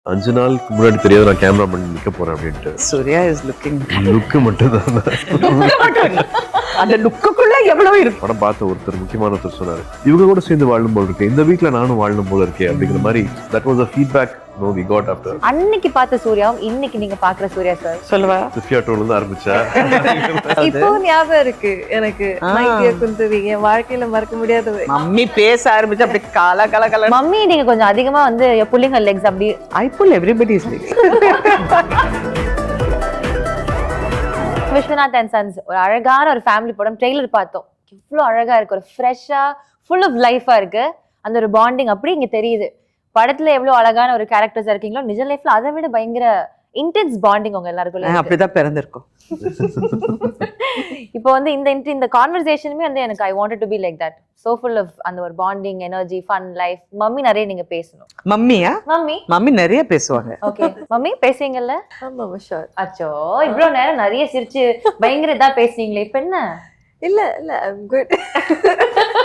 5 நாளுக்கு முன்னாடி தெரியாது நான் கேமரா பண்ணி நிக்க போறேன் அப்படின்ட்டு. Surya is looking. லுக்கு மட்டும் தான். அந்த லுக்குக்குள்ள எவ்வளவு இருக்கு. படம் பார்த்த ஒருத்தர் முக்கியமான ஒருத்தர் சொன்னாரு, இவங்க கூட சேர்ந்து வாழணும் போல இருக்கு, இந்த வீக்ல நானும் வாழணும் போல இருக்கே அப்படிங்கிற மாதிரி. That was a feedback no we got after. அன்னைக்கு பார்த்த சூர்யாவும் இன்னைக்கு நீங்க பாக்குற சூர்யா சார் சொல்லுவா. சிஃபியா டோன்ல இருந்து ஆரம்பிச்சா. இப்போ ஞாபகம் இருக்கு எனக்கு. மைக்கிய குந்துவீங்க வாழ்க்கையில மறக்க முடியாத. மம்மி பேச ஆரம்பிச்சு அப்படி கால கால கால. மம்மி நீங்க கொஞ்சம் அதிகமா வந்து புல்லிங் ஹர் லெக்ஸ் அப்படி. I pull everybody's legs. Viswanath and Sons ஒரு அழகான ஒரு ஃபேமிலி படம். ட்ரெய்லர் பார்த்தோம், இவ்வளோ அழகா இருக்கு, ஒரு ஃப்ரெஷ்ஷா ஃபுல் ஆஃப் லைஃபா இருக்கு. அந்த ஒரு பாண்டிங் அப்படி இங்க தெரியுது. படத்துல எவ்வளவு அழகான ஒரு கேரக்டர்ஸ் இருக்கீங்களோ நிஜ லைஃப்ல அதை விட பயங்கர இன்டென்ஸ் பாண்டிங் உங்க எல்லாருக்குள்ள. அப்படிதான் பிறந்திருக்கும். இப்போ வந்து இந்த கான்வர்சேஷனுமே வந்து எனக்கு I wanted to be like that, so full of அந்த ஒரு bonding, energy, fun life. Mummy நிறைய நீங்க பேசணும். மம்மியா? மம்மி மம்மி நிறைய பேசுவாங்க. ஓகே மம்மி பேசுவீங்கல்ல? ஆமா ஷூர். அச்சோ இவ்வளவு நேரம் நிறைய சிரிச்சு பயங்கர இதா பேசுனீங்களே, இப்ப என்ன? இல்ல I'm good.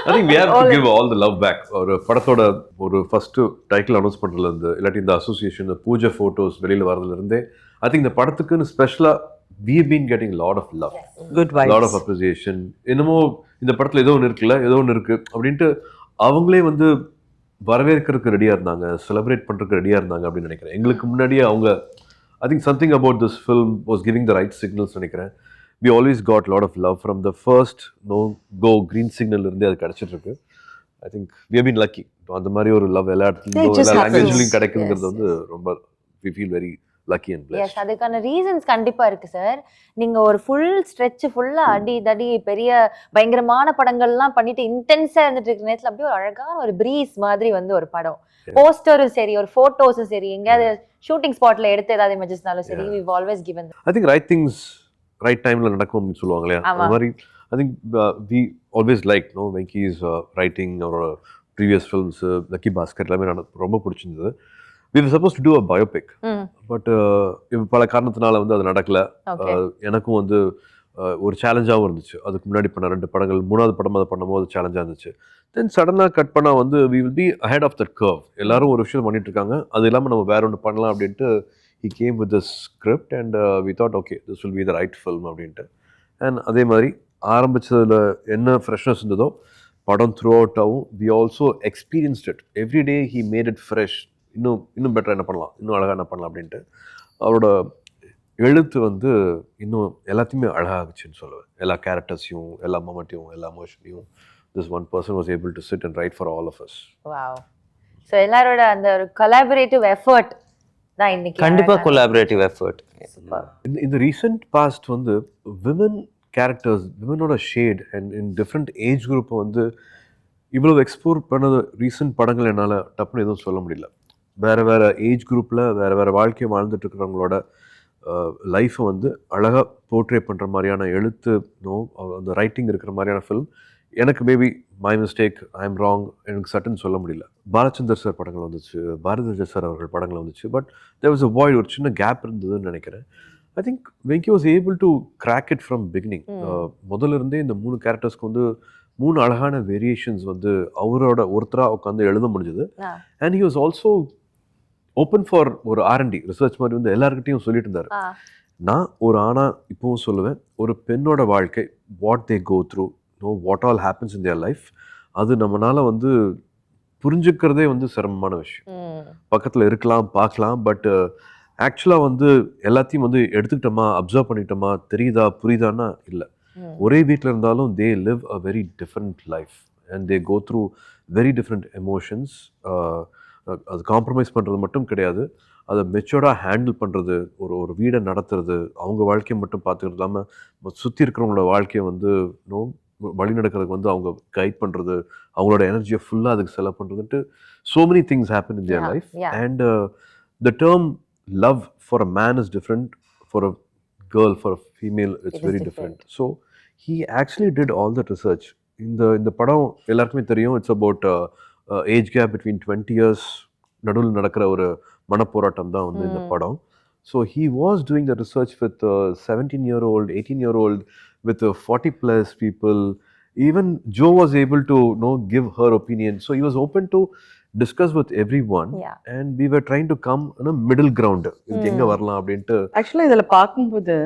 I think we have to give all the love back. ஒரு படத்தோட ஒரு ஃபர்ஸ்ட் டைட்டில் அனௌன்ஸ் பண்றதுல இருந்து, இல்லாட்டி இந்த அசோசியேஷன் பூஜை போட்டோஸ் வெளியில வரதுல இருந்தே ஐ திங்க் இந்த படத்துக்குன்னு ஸ்பெஷலா we have been getting lot of love, Good vibes, lot of appreciation. என்னமோ இந்த படத்துல ஏதோ ஒன்று இருக்குல்ல, ஏதோ ஒன்று இருக்கு அப்படின்ட்டு அவங்களே வந்து வரவேற்கிறதுக்கு ரெடியா இருந்தாங்க, செலிப்ரேட் பண்றதுக்கு ரெடியா இருந்தாங்க அப்படின்னு நினைக்கிறேன். எங்களுக்கு முன்னாடியே அவங்க I think something about this film was giving the right signals நினைக்கிறேன். We always got a lot of love from the first go green signal இருந்தே அது கிடைச்சிட்டு இருக்கு. I think we have been lucky. அந்த மாதிரி ஒரு லவ் எல்லா இடத்துலயும் எல்லா லாங்குவேஜ்லயும் கிடைக்குங்கிறது வந்து ரொம்ப we feel very lucky and blessed. Yes, அதுக்கான ரீசன்ஸ் கண்டிப்பா இருக்கு சார். நீங்க ஒரு ஃபுல் ஸ்ட்ரெச் ஃபுல்லா அடி தடி பெரிய பயங்கரமான படங்கள்லாம் பண்ணிட்டு இன்டென்ஸா இருந்துட்டு இருக்க நேரத்துல அப்படியே ஒரு அழகான ஒரு பிரீஸ் மாதிரி வந்து ஒரு படம். போஸ்டரும் சரி, ஒரு போட்டோஸும் சரி, எங்கேயாவது ஷூட்டிங் ஸ்பாட்ல எடுத்து ஏதாவது இமேஜஸ்னாலும் சரி, we've always given them. I think right things right timeல நடக்கும் அப்படின்னு சொல்லுவாங்க இல்லையா, அந்த மாதிரி I think we always like Venki's writing or previous films, Lucky Basket எல்லாமே ரொம்ப பிடிச்சிருந்தது. We were supposed to do a biopic, but பல காரணத்தினால வந்து அது நடக்கல. எனக்கும் வந்து ஒரு சேலஞ்சாகவும் இருந்துச்சு. அதுக்கு முன்னாடி பண்ண 2 படங்கள், 3வது படம் அதை பண்ணும்போது சேலஞ்சாக இருந்துச்சு. தென் சடனாக கட் பண்ணால் வந்து we will be ahead of that curve. எல்லாரும் ஒரு விஷயம் பண்ணிட்டு இருக்காங்க, அது இல்லாமல் நம்ம வேற ஒன்று பண்ணலாம் அப்படின்ட்டு he came with this script and we thought okay this will be the right film அப்படின்ட்டு. அண்ட் அதே மாதிரி ஆரம்பிச்சதுல என்ன ஃப்ரெஷ்னஸ் இருந்ததோ படம் through அவுட்டாகவும் we also experienced it every day. he made it fresh. இன்னும் பெட்டராக என்ன பண்ணலாம், இன்னும் அழகாக என்ன பண்ணலாம் அப்படின்ட்டு. அவரோட எழுத்து வந்து இன்னும் எல்லாத்தையுமே அழகாகுச்சுன்னு சொல்லுவேன். எல்லா கேரக்டர்ஸையும், எல்லா மொமெண்ட்டையும், எல்லா எமோஷனையும் this one person was able to sit and write for all of us. Wow. So எல்லாரோட அந்த ஒரு collaborative effort தான் இன்னைக்கு. கண்டிப்பா collaborative effort. இந்த ரீசெண்ட் பாஸ்ட் வந்து விமன் கேரக்டர்ஸ், விமனோட shade and in different age குரூப்பை வந்து இவ்வளோ எக்ஸ்ப்ளோர் பண்ணது ரீசெண்ட் படங்கள் என்னால் டப்புன்னு எதுவும் சொல்ல முடியல. வேறு வேறு ஏஜ் குரூப்பில் வேறு வேறு வாழ்க்கையை வாழ்ந்துட்டு இருக்கிறவங்களோட லைஃப்பை வந்து அழகாக போர்ட்ரே பண்ணுற மாதிரியான எழுத்து அந்த ரைட்டிங் இருக்கிற மாதிரியான ஃபில்ம் எனக்கு maybe my mistake, I am wrong, எனக்கு சட்டுன்னு சொல்ல முடியல. பாலச்சந்தர் சார் படங்கள் வந்துச்சு, பாரதிராஜா சார் அவர்கள் படங்கள் வந்துச்சு, but there was a wait, ஒரு சின்ன கேப் இருந்ததுன்னு நினைக்கிறேன். I think Venky was able to crack it from beginning. முதல்ல இருந்தே இந்த 3 கேரக்டர்ஸ்க்கு வந்து 3 அழகான வேரியேஷன்ஸ் வந்து அவரோட ஒருத்தராக உட்காந்து எழுத முடிஞ்சது. And he was also open for ஒரு R&D ரிசர்ச் மாதிரி வந்து எல்லாருக்கிட்டையும் சொல்லிட்டு இருந்தார். நான் ஒரு ஆணா இப்போவும் சொல்லுவேன், ஒரு பெண்ணோட வாழ்க்கை, what they go through, what all happens in their life, அது நம்மளால வந்து புரிஞ்சுக்கிறதே வந்து சிரமமான விஷயம். பக்கத்தில் இருக்கலாம், பார்க்கலாம், பட் ஆக்சுவலாக வந்து எல்லாத்தையும் வந்து எடுத்துக்கிட்டோமா, அப்சர்வ் பண்ணிக்கிட்டோமா, தெரியுதா புரியுதான்னா இல்லை. ஒரே வீட்டில் இருந்தாலும் they live a very different life and they go through very different emotions. அது காம்ப்ரமைஸ் பண்ணுறது மட்டும் கிடையாது, அதை மெச்சூர்டாக ஹேண்டில் பண்ணுறது, ஒரு வீடை நடத்துறது, அவங்க வாழ்க்கையை மட்டும் பார்த்துக்கிறது இல்லாமல் சுற்றி இருக்கிறவங்களோட வாழ்க்கையை வந்து வழி நடக்கிறதுக்கு வந்து அவங்க கைட் பண்ணுறது, அவங்களோட எனர்ஜியை ஃபுல்லாக அதுக்கு செலவு பண்ணுறதுன்ட்டு so many things happen in their life. And the term love for a man is different, for a girl, for a female it's very different. So he actually did all that research. இந்த படம் எல்லாருக்குமே தெரியும், it's about age gap between 20 years நடுவில் நடக்கிற ஒரு மனப்போராட்டம் தான் வந்து இந்த படம். So he was doing the research with 17-year-old, 18-year-old, with 40 plus people. Even Joe was able to give her opinion. So he was open to discuss with everyone Yeah. and we were trying to come in a middle ground. இதுக்கு எங்க வரலாம் அப்படின்ட்டு. ஆக்சுவலாக இதில் பார்க்கும்போது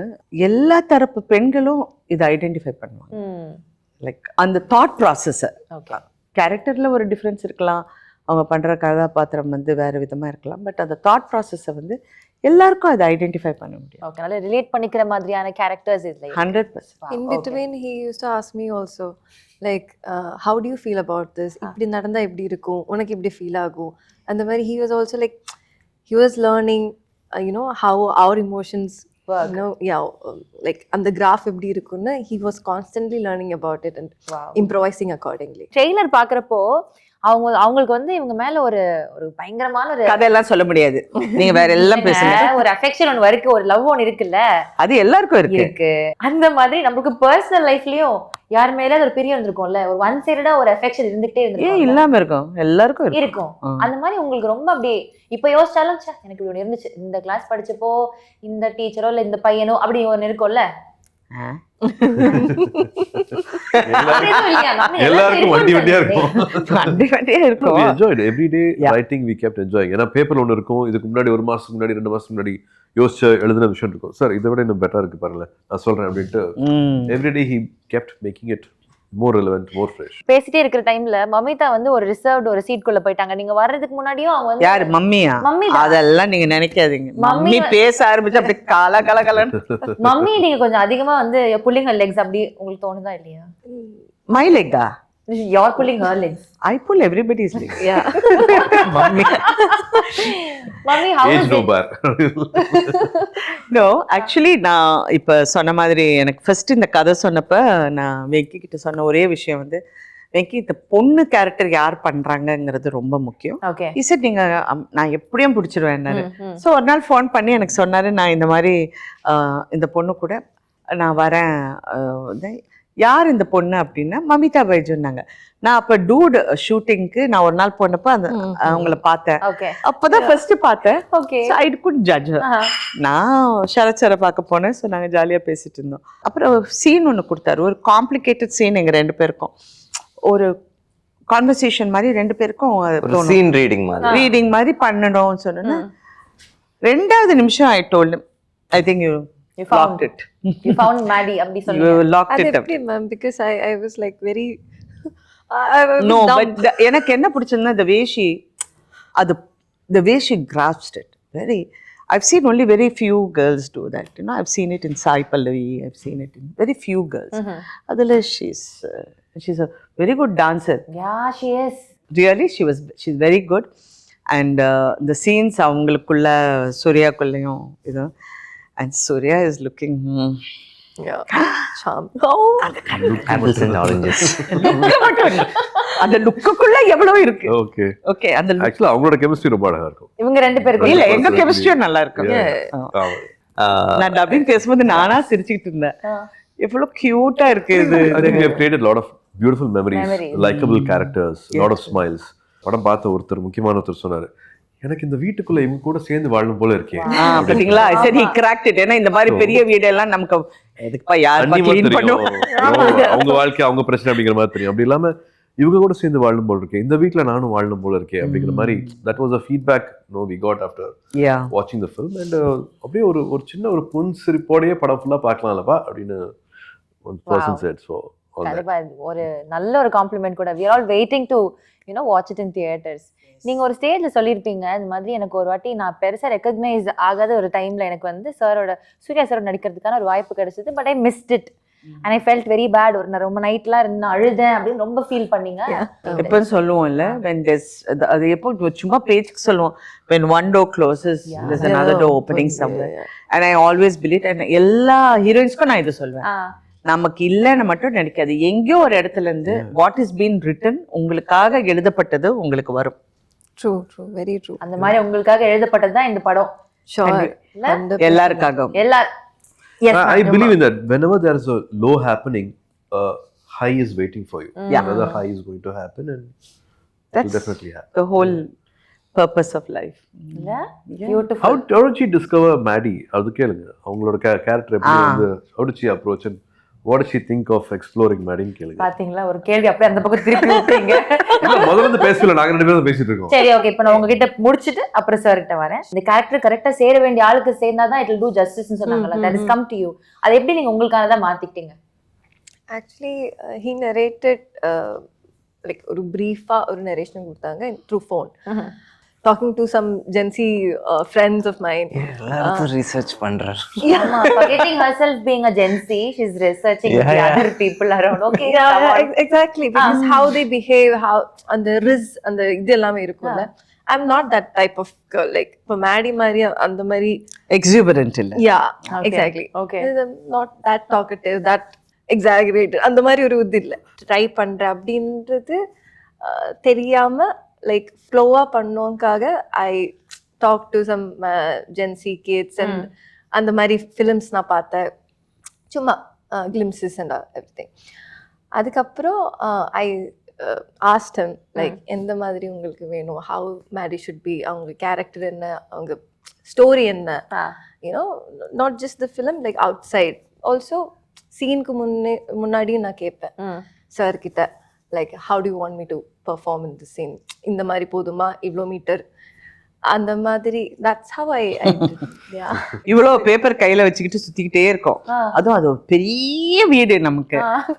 எல்லா தரப்பு பெண்களும் இதை ஐடென்டிஃபை பண்ணுவாங்க. லைக் அந்த தாட் ப்ராசஸை, ஓகே, கேரக்டரில் ஒரு டிஃப்ரென்ஸ் இருக்கலாம், அவங்க பண்ணுற கதாபாத்திரம் வந்து வேறு விதமாக இருக்கலாம், பட் அந்த தாட் ப்ராசஸை வந்து எல்லாருக்கும் அதை ஐடென்டிஃபை பண்ண முடியும். ஓகே, நல்லா ரிலேட் பண்ணிக்கிற மாதிரியான கேரக்டர்ஸ் இதுல 100%. In between, he used to ask me also, like, how do you feel about this? இப்படி நடந்தா எப்படி இருக்கும், உனக்கு எப்படி ஃபீல் ஆகும், அந்த மாதிரி. He was also like, he was learning, you know, how our emotions work. You know, yeah, like அந்த graph எப்படி இருக்கும்னு he was constantly learning about it and improvising accordingly. Trailer பாக்குறப்போ அவங்களுக்கு வந்து இவங்க மேல ஒரு ஒரு பயங்கரமான ஒரு கதையெல்லாம் சொல்ல முடியாது, நீங்க வேற எல்லாம் பேசுங்க. ஒரு அஃபெக்ஷன் ஒன்று இருக்கு, ஒரு லவ் ஒன்று இருக்குல்ல, அது எல்லாருக்கும் இருக்கு. அந்த மாதிரி நமக்கு பர்சனல் லைஃப்லயும் யார் மேல ஒரு பிரியம் இருந்திருக்கும்ல, ஒரு ஒன் சைடா ஒரு அஃபெக்ஷன் இருந்துகிட்டே ஏன் இருந்திருக்கும். இல்லாம இருக்கும், எல்லாருக்கும் இருக்கும். அந்த மாதிரி உங்களுக்கு ரொம்ப அப்படி இப்ப யோசிச்சாலும் எனக்கு இப்படி ஒன்று இருந்துச்சு, இந்த கிளாஸ் படிச்சப்போ இந்த டீச்சரோ இல்ல இந்த பையனோ அப்படி ஒன்று இருக்கும்ல. எல்லாருக்கும் வண்டி வண்டியா இருக்கும். இருக்கும். We enjoyed every day writing. We kept enjoying. ஏன்னா பேப்பர்ல ஒன்று இருக்கும், இதுக்கு முன்னாடி 1 மாசத்துக்கு முன்னாடி 2 மாசத்துக்கு முன்னாடி யோசிச்ச எழுதின விஷயம் இருக்கும். சார் இதை விட இன்னும் பெட்டரா இருக்கு பாருங்க, நான் சொல்றேன் அப்படின்ட்டு everyday he kept making it more relevant, more fresh. பேசிட்டே இருக்கிற டைம்ல மமிதா வந்து ஒரு ரிசர்வ்ட் ஒரு சீட் குள்ள போயிட்டாங்க. நீங்க வர்றதுக்கு முன்னாடியும் அவங்க வந்து யாரு மம்மியா? மம்மி அதெல்லாம் நீங்க நினைக்காதீங்க. மம்மி பேச ஆரம்பிச்சு அப்படி கலன்னு. மம்மி நீங்க கொஞ்சம் அதிகமா வந்து புல்லிங் ஹர் லெக்ஸ் அப்படி உங்களுக்கு தோணுதா இல்லையா? My லெக்கா? You're pulling her legs. I pull everybody's legs. Yeah. Mummy. Mummy, how Age is no it? bar. No, actually நான் இப்போ சொன்ன மாதிரி எனக்கு ஃபர்ஸ்ட் இந்த கதை சொன்னப்ப நான் வெங்கி கிட்ட சொன்ன ஒரே விஷயம் வந்து, வெங்கி இந்த பொண்ணு கேரக்டர் யார் பண்றாங்கங்கிறது ரொம்ப முக்கியம். Okay. இசட் நீங்க நான் எப்படியும் பிடிச்சிருவேன்னாரு. ஸோ ஒரு நாள் ஃபோன் பண்ணி எனக்கு சொன்னாரு, நான் இந்த மாதிரி இந்த பொண்ணு கூட நான் வரேன், யார் இந்த பொண்ணு அப்படின்னா மமிதா பைஜுன்னாங்க. நான் அப்போ டூட் ஷூட்டிங்க்கு நான் ஒரு நாள் போனப்போ அந்த அவங்கள பார்த்தேன். அப்போதான் ஃபர்ஸ்ட் பார்த்தேன். I could judge. நான் சரத் சாரை பார்க்க போனேன். ஸோ நாங்கள் ஜாலியாக பேசிட்டு இருந்தோம். அப்புறம் சீன் ஒன்று கொடுத்தாரு, ஒரு காம்ப்ளிகேட்டட் சீன். எங்கள் 2 பேருக்கும் ஒரு கான்வர்சேஷன் மாதிரி 2 பேருக்கும் சீன் ரீடிங் மாதிரி பண்ணணும்னு சொன்னேன்னா 2வது நிமிஷம் I told him, I think you found it. You found Maddie abdi solunga. You locked it up. Ma'am, because I was like very no, but எனக்கு என்ன பிடிச்சதுன்னா the way she grasped it. Very, I've seen only very few girls do that. You know, I've seen it in Sai Pallavi, I've seen it in very few girls. Adala she's a very good dancer. Yeah, she is. Really, she's very good. And the scenes அவங்களுக்குள்ள சூர்யாக்குள்ளேயும் இது, and Surya is looking charm. apples and oranges. அந்த லுக்குக்குள்ள எவ்வளவு இருக்கு. Okay okay, அந்த ஆக்சுவலா அவங்களோட chemistry ரொம்ப அழகா இருக்கும். இவங்க 2 பேருக்கு இல்ல எங்க கெமிஸ்ட்ரியும் நல்லா இருக்கும். நான் டப்பிங் பேசும்போது நானா சிரிச்சிட்டு இருந்தேன், எவ்வளவு கியூட்டா இருக்கு இது. I think we have created a lot of beautiful memories, likable characters, a lot of smiles. படம் பார்த்த ஒருத்தர் முக்கியமான ஒருத்தர் சொன்னாரு, எனக்கு இந்த வீட்டுக்குள்ள இவங்க கூட சேர்ந்து வாழணும் போல இருக்கே. பாத்தீங்களா, சரி he cracked it. ஏன்னா இந்த மாதிரி பெரிய வீடு எல்லாம் நமக்கு எதுக்குப்பா யார் க்ளீன் பண்ணுவோம், அவங்க வாழ்க்கை அவங்க பிரச்சனை அப்படிங்கிற மாதிரி தெரியும். அப்படி இல்லாம இவங்க கூட சேர்ந்து வாழணும் போல இருக்கே, இந்த வீட்டுல நானும் வாழணும் போல இருக்கே அப்படிங்கிற மாதிரி. that was a feedback we got after watching the film. and அப்படியே ஒரு சின்ன ஒரு புன்சிரிப்போடயே படம் ஃபுல்லா பார்க்கலாம்லப்பா அப்படின்னு one person said. so ஒரு நல்ல ஒரு காம்ப்ளிமெண்ட் கூட. we are all waiting to watch it in theaters. நீங்க ஒரு ஸ்டேஜ்ல சொல்லியிருப்பீங்க, இந்த மாதிரி எனக்கு ஒரு வாட்டி நான் பெருசா ரெகக்னைஸ் ஆகாத ஒரு டைம்ல எனக்கு வந்து சூர்யா சாரோட நடிக்கிறதுக்கான ஒரு வாய்ப்பு கிடைச்சது, but I missed it and I felt very bad. ஒரு நான் ரொம்ப நைட்லாம் இருந்து அழுதேன் அப்படின்னு ரொம்ப ஃபீல் பண்ணீங்க. எப்போ சொல்லுவோம்ல, when there's அது எப்போ சும்மா பேச்சுக்கு சொல்லுவோம், when one door closes there's another door opening somewhere. and I always believe, and எல்லா ஹீரோயின்ஸ்க்கும் நான் இது சொல்வேன், நமக்கு இல்லைன்னு மட்டும் நினைக்காது, எங்கேயோ ஒரு இடத்துல இருந்து வாட் இஸ் பீன் ரிட்டன் உங்களுக்காக எழுதப்பட்டது உங்களுக்கு வரும். True, very true. அந்த மாதிரி உங்களுக்காக எழுதப்பட்டது தான் இந்த படம். Sure. எல்லாருக்காக. Yes, I believe in that. Whenever there is a low happening, high is waiting for you. Another high is going to happen, and that will definitely happen. The whole purpose of life. Beautiful. How did she discover Maddie? அது கேளுங்க, அவங்களோட character எப்படி வந்து how did she approach and what does she think of exploring மேடின்னு கேளுங்க. பாத்தீங்களா ஒரு கேள்வி அப்படியே அந்த பக்கம் திருப்பி விட்டீங்க. இல்ல முதல்ல இருந்து பேசல, நாங்க 2 பேரும் பேசிட்டு இருக்கோம். சரி ஓகே, இப்போ நான் உங்ககிட்ட முடிச்சிட்டு அப்புறம் சார் கிட்ட வரேன். இந்த கேரக்டர் கரெக்டா சேர வேண்டிய ஆளுக்கு சேர்ந்தாதான் இட் will do justice ன்னு சொன்னாங்கல்ல, that is come to you. அது எப்படி நீங்க உங்களுக்கானதா மாத்திக்கிட்டீங்க? Actually, he narrated like ஒரு பிரீஃபா ஒரு narration கொடுத்தாங்க through phone. Talking to some Gen Z friends of mine. எல்லாரும் research பண்றாரு. ஆமா, forgetting herself being a Gen Z, she's researching the other people around. Okay, Exactly, because how they behave, how and the riz and the இது எல்லாமே இருக்கும்ல. I'm not that type of girl, like for Maddie Maria and the Mari எக்ஸூபரண்ட் இல்ல. yeah, Okay. exactly. Okay. I'm not that talkative, that exaggerated அந்த மாதிரி ஒரு இது இல்ல. Try பண்றேன் அப்படின்றது தெரியாம லைக் ஃப்ளோவா பண்ணோங்காக I talk to some Gen Z kids and அந்த மாதிரி ஃபிலிம்ஸ் நான் பார்த்தேன், சும்மா கிளிம்சஸ் அண்ட் எவ்ரிதிங். அதுக்கப்புறம் ஐ ஆஸ்ட் ஹிம் லைக் எந்த மாதிரி உங்களுக்கு வேணும், ஹவு மேடி ஷுட் பி, அவங்க கேரக்டர் என்ன, அவங்க ஸ்டோரி என்ன, you know not just the film, like outside also. சீனுக்கு முன்னாடியும் நான் கேட்பேன் சார் கிட்ட, like how do you want me to perform in the scene, இந்த மாதிரி போதுமா, இவ்வளோ மீட்டர், அந்த மாதிரி. தட்ஸ் ஹவ் ஐ இவ்வளோ பேப்பர் கையில வச்சுக்கிட்டு சுத்திக்கிட்டே இருக்கோம். அதுவும் அது ஒரு பெரிய வீடு, நமக்கு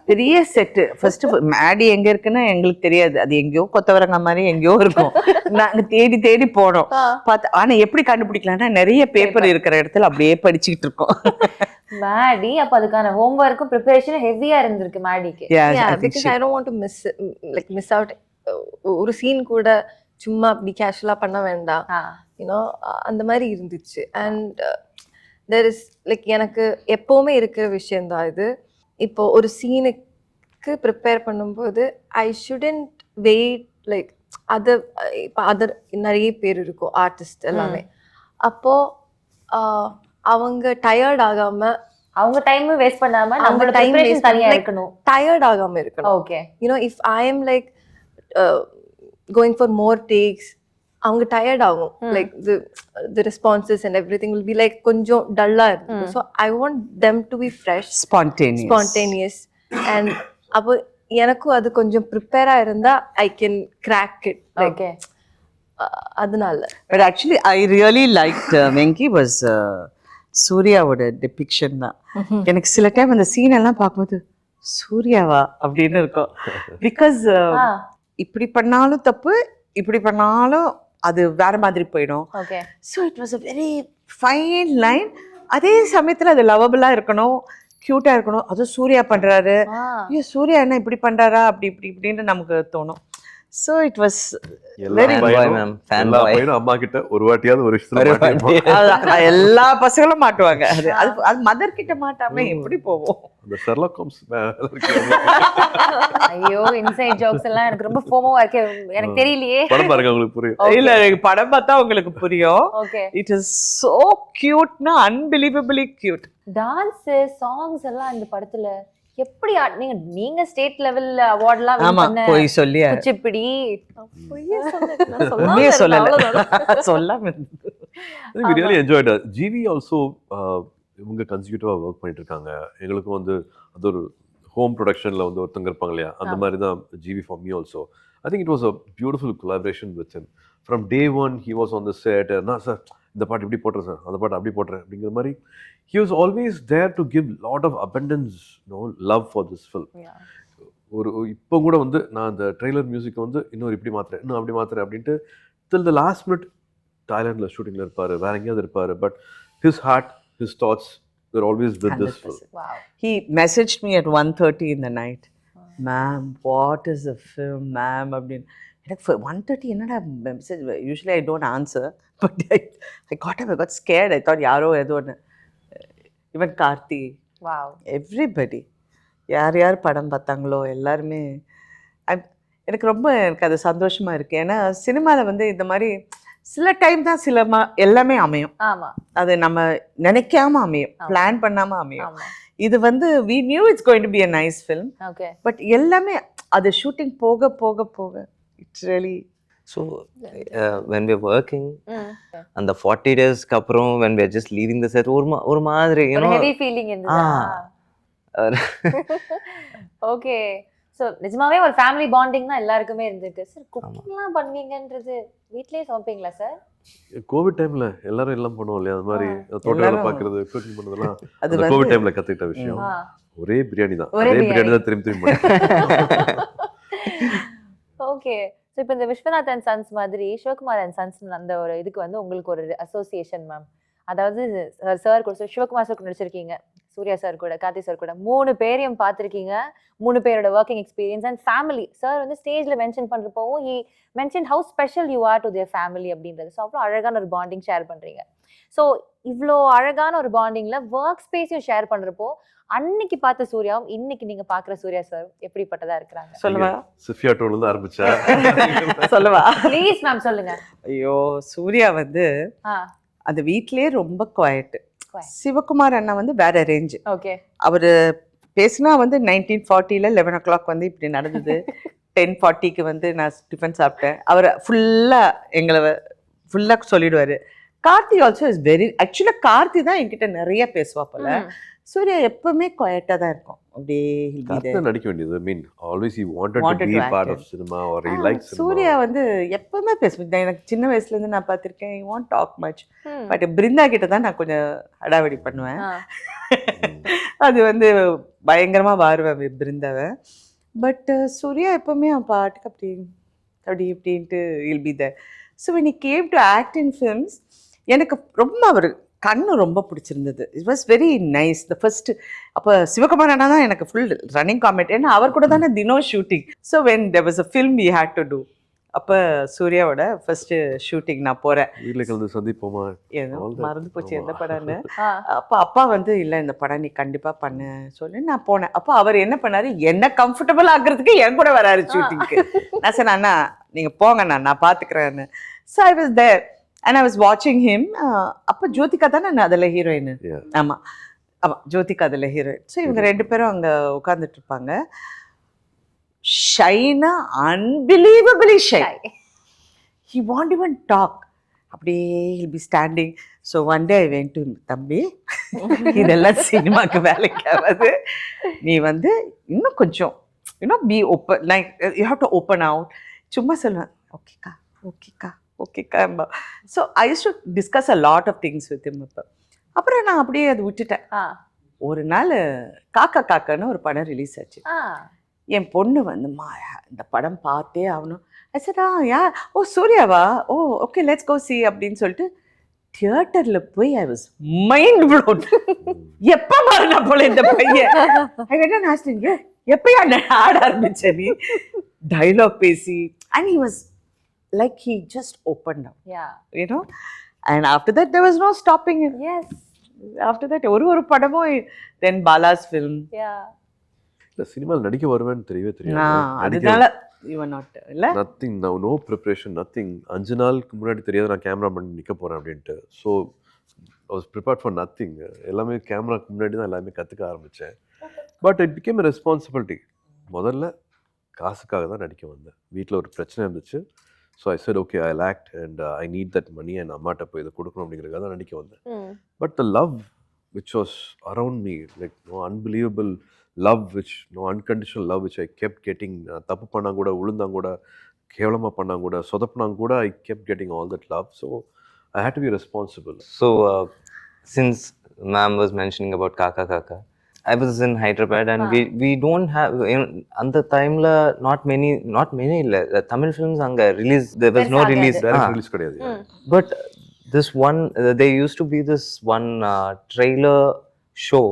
பெரிய செட்டு. ஃபர்ஸ்ட் மேடி எங்க இருக்குன்னு எங்களுக்கு தெரியாது, அது எங்கேயோ கொத்தவரங்க மாதிரி எங்கேயோ இருக்கும். நாங்க தேடி தேடி போனோம் பார்த்தா, ஆனா எப்படி கண்டுபிடிக்கலாம்னா நிறைய பேப்பர் இருக்கிற இடத்துல அப்படியே படிச்சுக்கிட்டு இருக்கோம். மேடி அப்ப அதுக்கான ஹோம்வொர்க்கும் ப்ரிப்பரேஷன் ஹெவியா இருந்திருக்கு மேடிக்கு. Because I don't want to miss out. ஒரு சீன் கூட சும்மா அப்படி கேஷுவலா பண்ண வேண்டாம், யூனோ அந்த மாதிரி இருந்துச்சு. அண்ட் தெர் இஸ் லைக் எனக்கு எப்போவுமே இருக்கிற விஷயந்தான் இது. இப்போ ஒரு சீனுக்கு ப்ரிப்பேர் பண்ணும்போது I shouldn't wait like other. இப்போ அதர் நிறைய பேர் இருக்கும் ஆர்டிஸ்ட் எல்லாமே, அப்போ அவங்க டயர்ட் ஆகாம, அவங்க டைம் வேஸ்ட் பண்ணாம நம்ம டைம் வேஸ்ட் தனியா இருக்கணும், டயர்ட் ஆகாம இருக்கணும். Okay, you know if I am like going for more takes, அவங்க டயர்ட் ஆகும். Like the responses and everything will be like கொஞ்சம் டல்லா இருக்கும். So I want them to be fresh, spontaneous. And அப்போ எனக்கும் அது கொஞ்சம் ப்ரிப்பேரா இருந்தா I can crack it. Okay, அதனால. But actually I really like Venky was சூர்யாவோட டிபிக்ஷன் தான். எனக்கு சில டைம் அந்த சீன் எல்லாம் பார்க்கும்போது சூர்யாவா அப்படின்னு இருக்கும். பிகாஸ் இப்படி பண்ணாலும் தப்பு, இப்படி பண்ணாலும் அது வேற மாதிரி போயிடும். Okay, so it was a very fine line. அதே சமயத்தில் அது லவபிளா இருக்கணும், கியூட்டா இருக்கணும். அதுவும் சூர்யா பண்றாரு, ஐயோ சூர்யா என்ன இப்படி பண்றாரா, அப்படி இப்படி இப்படின்னு நமக்கு தோணும். ஸோ இட் வாஸ் வெரி அம்மா கிட்ட ஒரு வாட்டியாவது ஒரு விஷயத்துல எல்லா பசங்களும் மாட்டுவாங்க. அது அது மதர் கிட்ட மாட்டாம எப்படி போவோம்? அந்த ஷெர்லாக் ஹோம்ஸ் ஐயோ இன்சைட் ஜோக்ஸ் எல்லாம் எனக்கு ரொம்ப ஃபோமோவா இருக்கு, எனக்கு தெரியலையே. படம் பாருங்க உங்களுக்கு புரியும். இல்ல படம் பார்த்தா உங்களுக்கு புரியும். ஓகே, இட் இஸ் சோ கியூட்னா, அன்பிலீவபிளி கியூட். டான்ஸ் சாங்ஸ் எல்லாம் இந்த படத்துல எப்படி நீங்க ஸ்டேட் லெவல் அவார்ட்லாம் வின் பண்ண போய் சொல்லி குச்சிப்பிடி உண்மையே சொல்லல சொல்லாம. we really enjoyed it. GV also இவங்க கன்சிக்யூட்டிவா ஒர்க் பண்ணிட்டு இருக்காங்க. எங்களுக்கும் வந்து அது ஒரு ஹோம் ப்ரொடக்ஷன்ல வந்து ஒருத்தங்க இருப்பாங்க இல்லையா, அந்த மாதிரி தான் GV for me also. I think it was a beautiful collaboration with him. From day one, he was on the set. நான் சார் இந்த பாட்டு இப்படி போட்டுறேன் சார், அந்த பாட்டு அப்படி போட்டுறேன் அப்படிங்கிற மாதிரி. He was always there to give lot of abundance, love for this film. ஒரு இப்போ கூட வந்து நான் அந்த ட்ரெய்லர் மியூசிக் வந்து இன்னொரு இப்படி மாத்துறேன், இன்னும் அப்படி மாத்துறேன் அப்படின்ட்டு till the last minute தாய்லாண்டில் ஷூட்டிங்கில் இருப்பார், வேற எங்கேயாவது இருப்பார். But his heart, his thoughts were always with this film. He messaged me at 1:30 in the night. Ma'am, what is the film, ma'am? அப்படின்னு எனக்கு 1:30 என்னடா message. Usually I don't answer, but I got scared. I thought யாரோ ஏதோ ஒன்று. Even Karthi, everybody, யார் யார் படம் பார்த்தாங்களோ எல்லாருமே. எனக்கு ரொம்ப அது சந்தோஷமா இருக்கு. ஏன்னா சினிமாவில் வந்து இந்த மாதிரி சில டைம் தான் எல்லாமே அமையும். அது நம்ம நினைக்காம அமையும், பிளான் பண்ணாம அமையும். இது வந்து we knew it's going to be a nice film. Okay. But எல்லாமே அது ஷூட்டிங் போக போக போக it's really. So when we're working and the 40 days க்கு அப்புறம் when we're just leaving the set ஒரு மாதிரி, you know, heavy feeling இருந்ததா? ஓகே. ஸோ நிஜமாவே ஒரு ஃபேமிலி பாண்டிங்னா எல்லாருக்குமே இருந்திருக்கு. சார் குக்கிங்லாம் பண்ணுவீங்கன்றது வீட்லயே சமைப்பீங்களா சார்? கோவிட் டைம்ல எல்லாரும் எல்லாம் பண்ணுவோம் இல்லையா, அது மாதிரி தோட்ட வேலை எல்லாரும் பார்க்கறது, குக்கிங் பண்ணதெல்லாம் அது அந்த வந்து கோவிட் டைம்ல கத்துக்கிட்ட விஷயம். ஆ. ஒரே பிரியாணி தான், ஒரே அதே பிரியாணி. பிரியாணி தான் திரும்பி திரும்பி பண்ணுவேன். ஓகே. ஸோ இப்போ இந்த விஸ்வநாத் அண்ட் சன்ஸ் மாதிரி சிவகுமார் அண்ட் சன்ஸ் அந்த ஒரு இதுக்கு வந்து உங்களுக்கு ஒரு அசோசியேஷன் மேம். அதாவது சார் கூட சிவகுமார் சார் கூட நடிச்சிருக்கீங்க, சூர்யா சார் கூட, கார்த்தி சார் கூட 3 பேரையும் பார்த்துருக்கீங்க. 3 பேரோட working experience and family. Sir வந்து ஸ்டேஜ்ல மென்ஷன் பண்றப்பவும் he mention how special you are to their family அப்படின்றது. ஸோ அவ்வளோ அழகான ஒரு பாண்டிங் ஷேர் பண்றீங்க. ஸோ இவ்வளோ அழகான ஒரு பாண்டிங்ல ஒர்க் ஸ்பேஸையும் ஷேர் பண்றப்போ அன்னைக்கு பார்த்த சூர்யாவும் இன்னைக்கு நீங்க பாக்குற சூர்யா சார் எப்படிப்பட்டதா இருக்கிறாங்க? சொல்லவா சிஃபியா டோன்ல இருந்து ஆரம்பிச்சா சொல்லவா ப்ளீஸ் மேம் சொல்லுங்க. ஐயோ, சூர்யா வந்து ஆ அந்த வீட்லயே ரொம்ப குவாய்ட். Quiet. சிவகுமார் அண்ணா வந்து வேற ரேஞ்ச். ஓகே. அவர் பேசினா வந்து 1940ல 11 o'clock வந்து இப்படி நடந்தது, 10:40க்கு வந்து நான் டிஃபன் சாப்பிட்டேன். அவர் ஃபுல்லாக எங்களை ஃபுல்லாக சொல்லிடுவார். கார்த்தி ஆல்சோ இஸ் வெரி, ஆக்சுவலாக கார்த்தி தான் என்கிட்ட நிறைய பேசுவா போல. சூர்யா எப்பவுமே குவாய்ட்டாக தான் இருக்கும். அப்படியே கார்த்தி நடிக்க வேண்டியது. Mean always he wanted to Wanted be to act part it. Of cinema or he likes cinema. Suriya வந்து எப்பவுமே பேசுவேன். எனக்கு சின்ன வயசுலேருந்து நான் பார்த்துருக்கேன். I want talk much. But Brinda கிட்ட தான் நான் கொஞ்சம் அடாவடி பண்ணுவேன். அது வந்து பயங்கரமாக வாருவேன் பிருந்தாவை. பட் சூர்யா எப்பவுமே அவன் பாட்டுக்கு அப்படி அப்படி இப்படின்ட்டு will be there. So when he came to act in films, எனக்கு ரொம்ப அவர் கண்ணு ரொம்ப பிடிச்சிருந்தது. It was very nice. The first அப்போ சிவகுமார் அண்ணா தான் எனக்கு ஃபுல் ரன்னிங் காமெண்ட். ஏன்னா அவர் கூட தானே தினம் shooting. So when there was a film we had to do, அப்போ சூர்யாவோட ஃபர்ஸ்ட் ஷூட்டிங் நான் போகிறேன். வீட்டில் கலந்து சந்திப்போமா, ஏதோ All that. மறந்து போச்சு எந்த ஆமா. படம்னு. அப்போ அப்பா வந்து இல்லை இந்த படம் நீ கண்டிப்பாக பண்ணு சொல்லி நான் போனேன். அப்போ அவர் என்ன பண்ணாரு, என்ன கம்ஃபர்டபுள் ஆக்குறதுக்கு என் கூட வராரு ஷூட்டிங்க்கு. நான் சொன்னேன் அண்ணா நீங்கள் போங்க நான் பார்த்துக்கிறேன்னு. So I was there and I was வாட்சிங் ஹிம். அப்போ ஜோதிகா தானே நான் அதில் ஹீரோயின். Yeah. ஆமாம் ஆமாம், ஜோதிகா அதில் ஹீரோயின். ஸோ இவங்க 2 பேரும் அங்கே உட்காந்துட்டு இருப்பாங்க. ஷைனா unbelievably shy. He won't even talk. அப்படியே he'll be standing. So one day I went to him, தம்பி இதெல்லாம் சினிமாக்கு வேலைக்கு ஆகாது, நீ வந்து இன்னும் கொஞ்சம் be open, like you have to open out. சும்மா சொல்லுவேன் ஓகேக்கா ஓகேக்கா ஓகேக்கா. So I use to discuss a lot of things with him. அப்புறம் நான் அப்படியே அது விட்டுட்டேன். ஒரு நாள் காக்கா காக்கான்னு ஒரு படம் ரிலீஸ் ஆச்சு. என் பொண்ணு வந்து இந்த படம் பார்த்தே ஆகணும். ஐசடா யா ஓ சூர்யாவா, ஓ ஓகே லெட்ஸ் கோ சி அப்படின்னு சொல்லிட்டு தியேட்டர்ல போய் ஐ வாஸ் மைண்ட் ப்ளோன். எப்ப மாறினா போல இந்த பையன். I went and asked him, எப்பயா ஆட ஆரம்பிச்ச நீ டயலாக் பேசி. And he was like he just opened up, you know. And after that there was no stopping him. Yes. After that ஒரு படமும் தென் பாலாஸ் ஃபிலிம். இல்லை சினிமாவில் நடிக்க வருவேன்னு தெரியவே தெரியாது. அதனால யூ நாட் இல்லை நத்திங், நோ ப்ரிப்ரேஷன், நத்திங். 5 நாளுக்கு முன்னாடி தெரியாது நான் கேமரா பண்ணி நிற்க போகிறேன் அப்படின்ட்டு. So I was prepared for nothing. எல்லாமே கேமராக்கு முன்னாடி தான் எல்லாமே கற்றுக்க ஆரம்பித்தேன். But it became a responsibility. முதல்ல காசுக்காக தான் நடிக்க வந்தேன். வீட்டில் ஒரு பிரச்சனை இருந்துச்சு. So I said okay I act and I need that money and அம்மாட்ட போய் இதை கொடுக்கணும் அப்படிங்கிறதுக்காக தான் நடிக்க வந்தேன். But the love which was around me, like no unbelievable love, which no unconditional love which I kept getting. தப்பு பண்ணா கூட, உளுந்தா கூட, கேவலமா பண்ணா கூட, சொதப்பனா கூட, I kept getting all that love. So I had to be responsible. So since ma'am was mentioning about Kaka Kaka, I was in Hyderabad and we don't have, at the time la not many Tamil films anga release, there was no release, Direct release கிடையாது. but this one there used to be this one trailer show,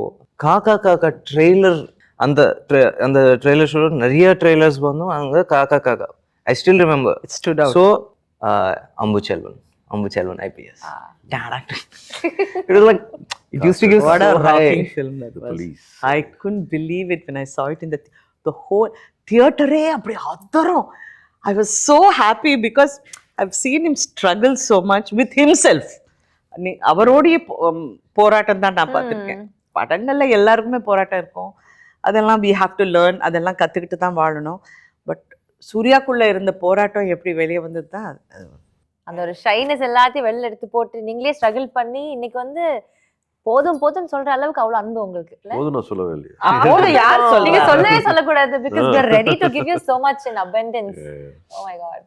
Kaka Kaka trailer. அந்த trailer show நிறைய trailers வந்தோம் அங்க Kaka Kaka. I still remember it stood out. So Ambu Chelvan IPS. It was like it used to give What so a rocking high. film that The was. police. I couldn't believe it when I saw it in the whole theater. அப்படி அதரும். I was so happy because I've seen him struggle so much with himself. அவரோடைய போராட்டம் தான் நான் பார்த்துருக்கேன். படங்கள்ல எல்லாருக்குமே போராட்டம் இருக்கும். அதெல்லாம் we have to learn. அதெல்லாம் கற்றுக்கிட்டு தான் வாழணும். பட் சூர்யாக்குள்ளே இருந்த போராட்டம் எப்படி வெளியே வந்தது தான் அந்த ஒரு ஷைனஸ் எல்லாத்தையும் வெளில எடுத்து போட்டு நீங்களே ஸ்ட்ரகிள் பண்ணி இன்னைக்கு வந்து போதும் போதும்னு சொல்ற அளவுக்கு அவ்வளவு அன்பு உங்களுக்கு இல்ல? போதும் நான் சொல்லவே இல்லையே. அப்போது யார் நீங்க சொல்லுங்க சொல்லவே சொல்லக்கூடாது because we are ready to give you so much in abundance. Oh my god.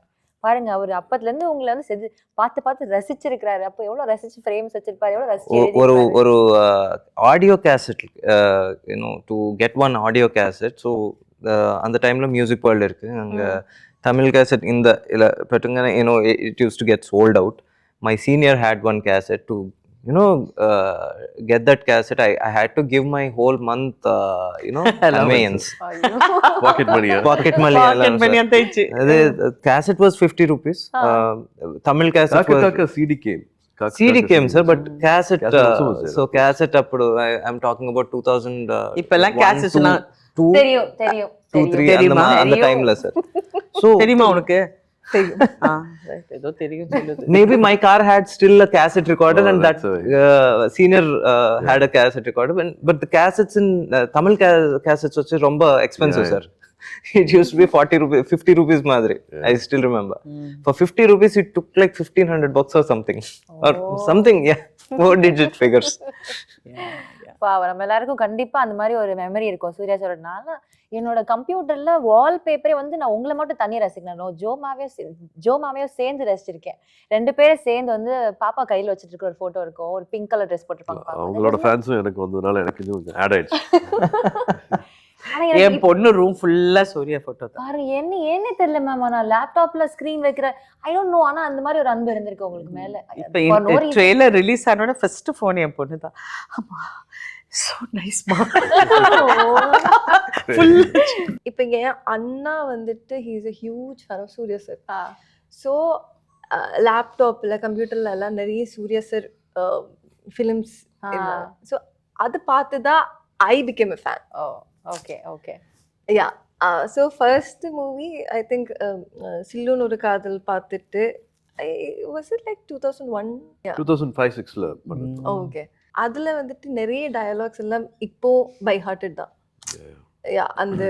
பாருங்க அவர் அப்பத்துல இருந்து உங்களை வந்து பார்த்து பார்த்து ரசிச்சிருக்காரு. அப்ப எவ்வளவு ரசிச்சு ஃப்ரேம்ஸ் வச்சிருப்பாரு, எவ்வளவு ரசிச்சு ஒரு audio cassette to get one audio cassette. So அந்த டைம்ல மியூசிக் வேர்ல்டு இருக்கு அங்க தமிழ் கேசட் இந்த இல்லை பட்டுங்க it use to get sold out. My senior had one cassette to get that cassette. I had to give my whole month conveyance. Pocket money. Pocket money. The cassette was 50 rupees. Tamil cassette was CD came. CD came, sir, but cassette also was there. so cassette appudu I'm talking about 2000 இப்பெல்லாம் cassettes-லாம் தெரியும் 2-3 அந்த டைம்ல sir. So தெரியுமா உனக்கு? ஏதோ தெரியும் சொல்லுது. Maybe my car had still a cassette recorder and that senior had a cassette recorder, but the cassettes in Tamil cassettes was romba expensive, sir. It used to be 40 rupees, 50 rupees madri. I still remember. For 50 rupees it took like 1500 bucks or something. Or something, yeah. 4-digit figures. நம்ம எல்லாருக்கும் கண்டிப்பா அந்த மாதிரி ஒரு memory இருக்கும். சூர்யா சொல்றதுனால என்னோட கம்ப்யூட்டர்ல வால்பேப்பரே வந்து நான் உங்களை மட்டும் தனி ரசிக்கணும். ஜோமாவையும் சேர்ந்து ரசிச்சிருக்கேன். 2 பேரும் சேர்ந்து வந்து பாப்பா கையில வச்சிட்டு இருக்க ஒரு போட்டோ இருக்கும். ஒரு பிங்க் கலர் ட்ரெஸ் போட்டிருப்பாங்க. அவங்களோட ஃபேன்ஸும் எனக்கு வந்ததுனால எனக்கு இன்னும் ஆட் ஆயிடுச்சு. என் பொண்ணு ரூம் ஃபுல்லா சூர்யா போட்டோ தான். பாருங்க என்ன தெரியல மேம், நான் லேப்டாப்ல ஸ்கிரீன் வைக்கிற ஐ டோன்ட் நோ. ஆனா அந்த மாதிரி ஒரு அன்பு இருந்திருக்கு உங்களுக்கு மேல. இப்ப ட்ரெய்லர் ரிலீஸ் ஆனோட ஃபர்ஸ்ட் போன் என் பொண்ணு தான். அம்மா so nice மா. இப்போ இங்க அண்ணா வந்துட்டு he is a huge fan of Suriya sir. So லேப்டாப்ல கம்ப்யூட்டர்ல எல்லாம் நிறைய சூர்யா சார் ஃபிலிம்ஸ். ஸோ அது பார்த்து தான் I became a fan. Okay Yeah. So first movie I think சில்லுன்னு ஒரு காதல் பார்த்துட்டு was it like 2001? Yeah. 2005-6ல பண்ணது. Okay. அதுல வந்துட்டு நிறைய டயலாக்ஸ் எல்லாம் இப்போ பை ஹார்ட்டட் தான். அந்த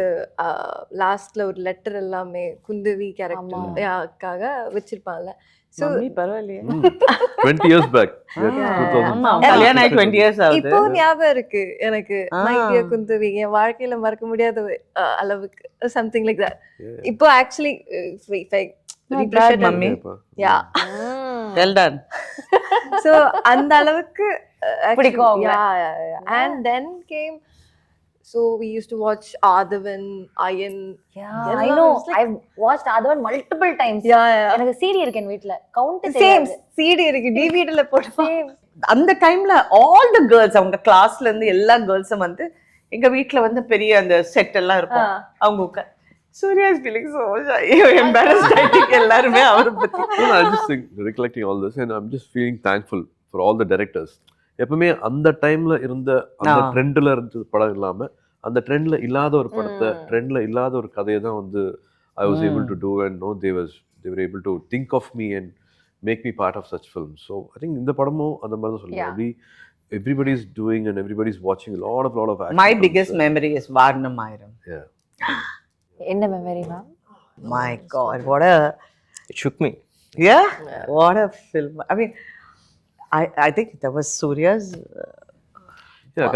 லாஸ்ட்ல ஒரு லெட்டர் எல்லாமே குந்தவி கேரக்டருக்காக வச்சிருப்பாங்கல்ல. ஸோ பரவாயில்லையே 20 years back. கல்யாணம் ஆகி 20 years ஆகுது. இப்போ ஞாபகம் இருக்கு எனக்கு. மைடிய குந்தவி என் வாழ்க்கையில மறக்க முடியாத அளவுக்கு சம்திங் லைக் தட். இப்போ ஆக்சுவலி மம்மி யா well done. So அந்த அளவுக்கு பிடிக்கும். And then came, so we used to watch Adavan, Ayan. Yeah, I know. I've watched Adavan multiple times. எனக்கு CD இருக்கு என் வீட்ல. கவுண்ட் சேம் CD இருக்கு, DVD-ல போட்டு. அந்த டைம்ல ஆல் தி கேர்ள்ஸ் அவங்க கிளாஸ்ல இருந்து எல்லா கேர்ள்ஸும் வந்து எங்க வீட்ல வந்து பெரிய அந்த செட் எல்லாம் இருக்கும். அவங்க Surya is feeling so embarrassed. I think எல்லாருமே அவரை பத்தி. I just think recollecting all this and I'm just feeling thankful for all the directors. எப்பவுமே அந்த டைம்ல இருந்த அந்த ட்ரெண்ட்ல இருந்த படம் இல்லாம அந்த ட்ரெண்ட்ல இல்லாத ஒரு படத்தை ட்ரெண்ட்ல இல்லாத ஒரு கதையை தான் வந்து I was able to do and no they were able to think of me and make me part of such films. So I think இந்த படமும் அந்த மாதிரி தான் சொல்லுவாங்க. Everybody's doing and everybody's watching a lot of action. My biggest memory is Varnam Ayram. Yeah. என்ன memory ma'am? My God, what it shook me. Yeah, what a film. I mean, I think that was Surya's.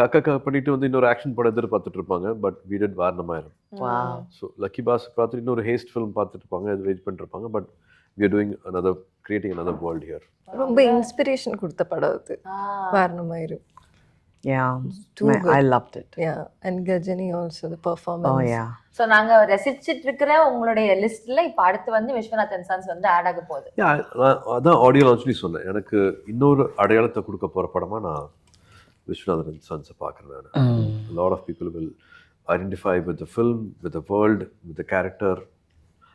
அக்கா பண்ணிட்டு வந்து இன்னொரு action படம் எதிர்பார்த்துட்டு இருப்பாங்க. But we did Varnam Ayram. Wow. So Lucky Boss பார்த்துட்டு இன்னொரு ஹேஸ்ட் ஃபிலிம் பார்த்துட்டு இருப்பாங்க, அது வெயிட் பண்ணிட்டு இருப்பாங்க. But we are doing creating another world here. ரொம்ப இன்ஸ்பிரேஷன் கொடுத்த படம் அது வாரணம் ஆயிரும். Yeah, I loved it. Yeah, and Gajani also, the performance. Oh yeah. So நாங்க ரசிச்சிட்டு இருக்கிற உங்களுடைய லிஸ்ட்ல இப்ப அடுத்து வந்து விஸ்வநாதன் சன்ஸ் வந்து ஆட் ஆக போகுது. அதான் ஆடியோ லான்ச்லி சொன்னேன். எனக்கு இன்னொரு அடையாளத்தை கொடுக்க போற படமா நான் விஸ்வநாதன் சன்ஸை பார்க்குறேன். A lot of people will identify with the film, with the world, with the character.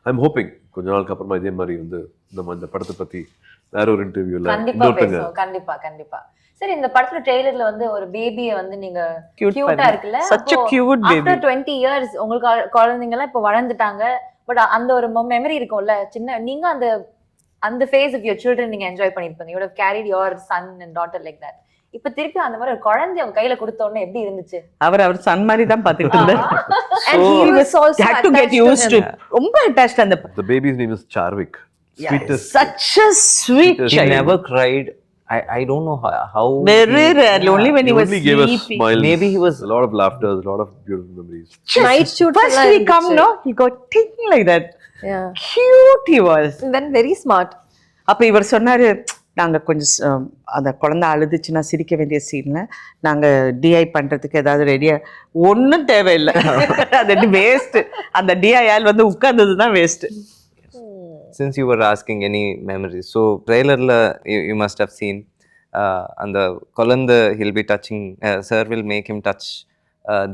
I'm hoping கொஞ்ச நாளுக்கு அப்புறமா இதே மாதிரி வந்து நம்ம இந்த படத்தை பத்தி வேற ஒரு இன்டர்வியூல கண்டிப்பா. சரி, இந்த படத்துல ட்ரெய்லர்ல வந்து ஒரு பேபியை வந்து நீங்க கியூட்டா இருக்குல்ல, such a cute baby. After 20 years உங்களுக்கு குழந்தைங்க எல்லாம் இப்ப வளர்ந்துட்டாங்க. பட் அந்த ஒரு மெமரி இருக்கும்ல, சின்ன நீங்க அந்த ஃபேஸ் ஆஃப் யுவர் சில்ட்ரன் நீங்க என்ஜாய் பண்ணிருப்பீங்க. You would have carried your son and daughter like that. இப்ப திருப்பி அந்த மாதிரி ஒரு குழந்தை அவங்க கையில கொடுத்த உடனே எப்படி இருந்துச்சு? அவர் சன் மாதிரி தான் பாத்துட்டு இருந்தார். And he was also had to get used to. ரொம்ப attached அந்த. The baby's name is Charvik. Sweetest. Such a sweet child. He never cried I don't know how Very rarely, only when He he was only gave us sleeping. smiles. Maybe he was- a lot of laughter, a lot of beautiful memories. Night shoot First we come, no, he got thinking like that. Yeah. Cute he was. And then very smart. அப்போ இவர் சொன்னார், நாங்கள் கொஞ்சம் அந்த குழந்தை அழுதுச்சுன்னா சிரிக்க வேண்டிய சீனில் நாங்கள் டிஐ பண்ணுறதுக்கு ஏதாவது ரெடியாக ஒன்றும் தேவையில்லை. அது வேஸ்ட்டு. அந்த டிஐஆல் வந்து உட்கார்ந்தது தான் waste. Since you were asking any memories, so trailer la you must have seen and the Kolanda he'll be touching, sir will make him touch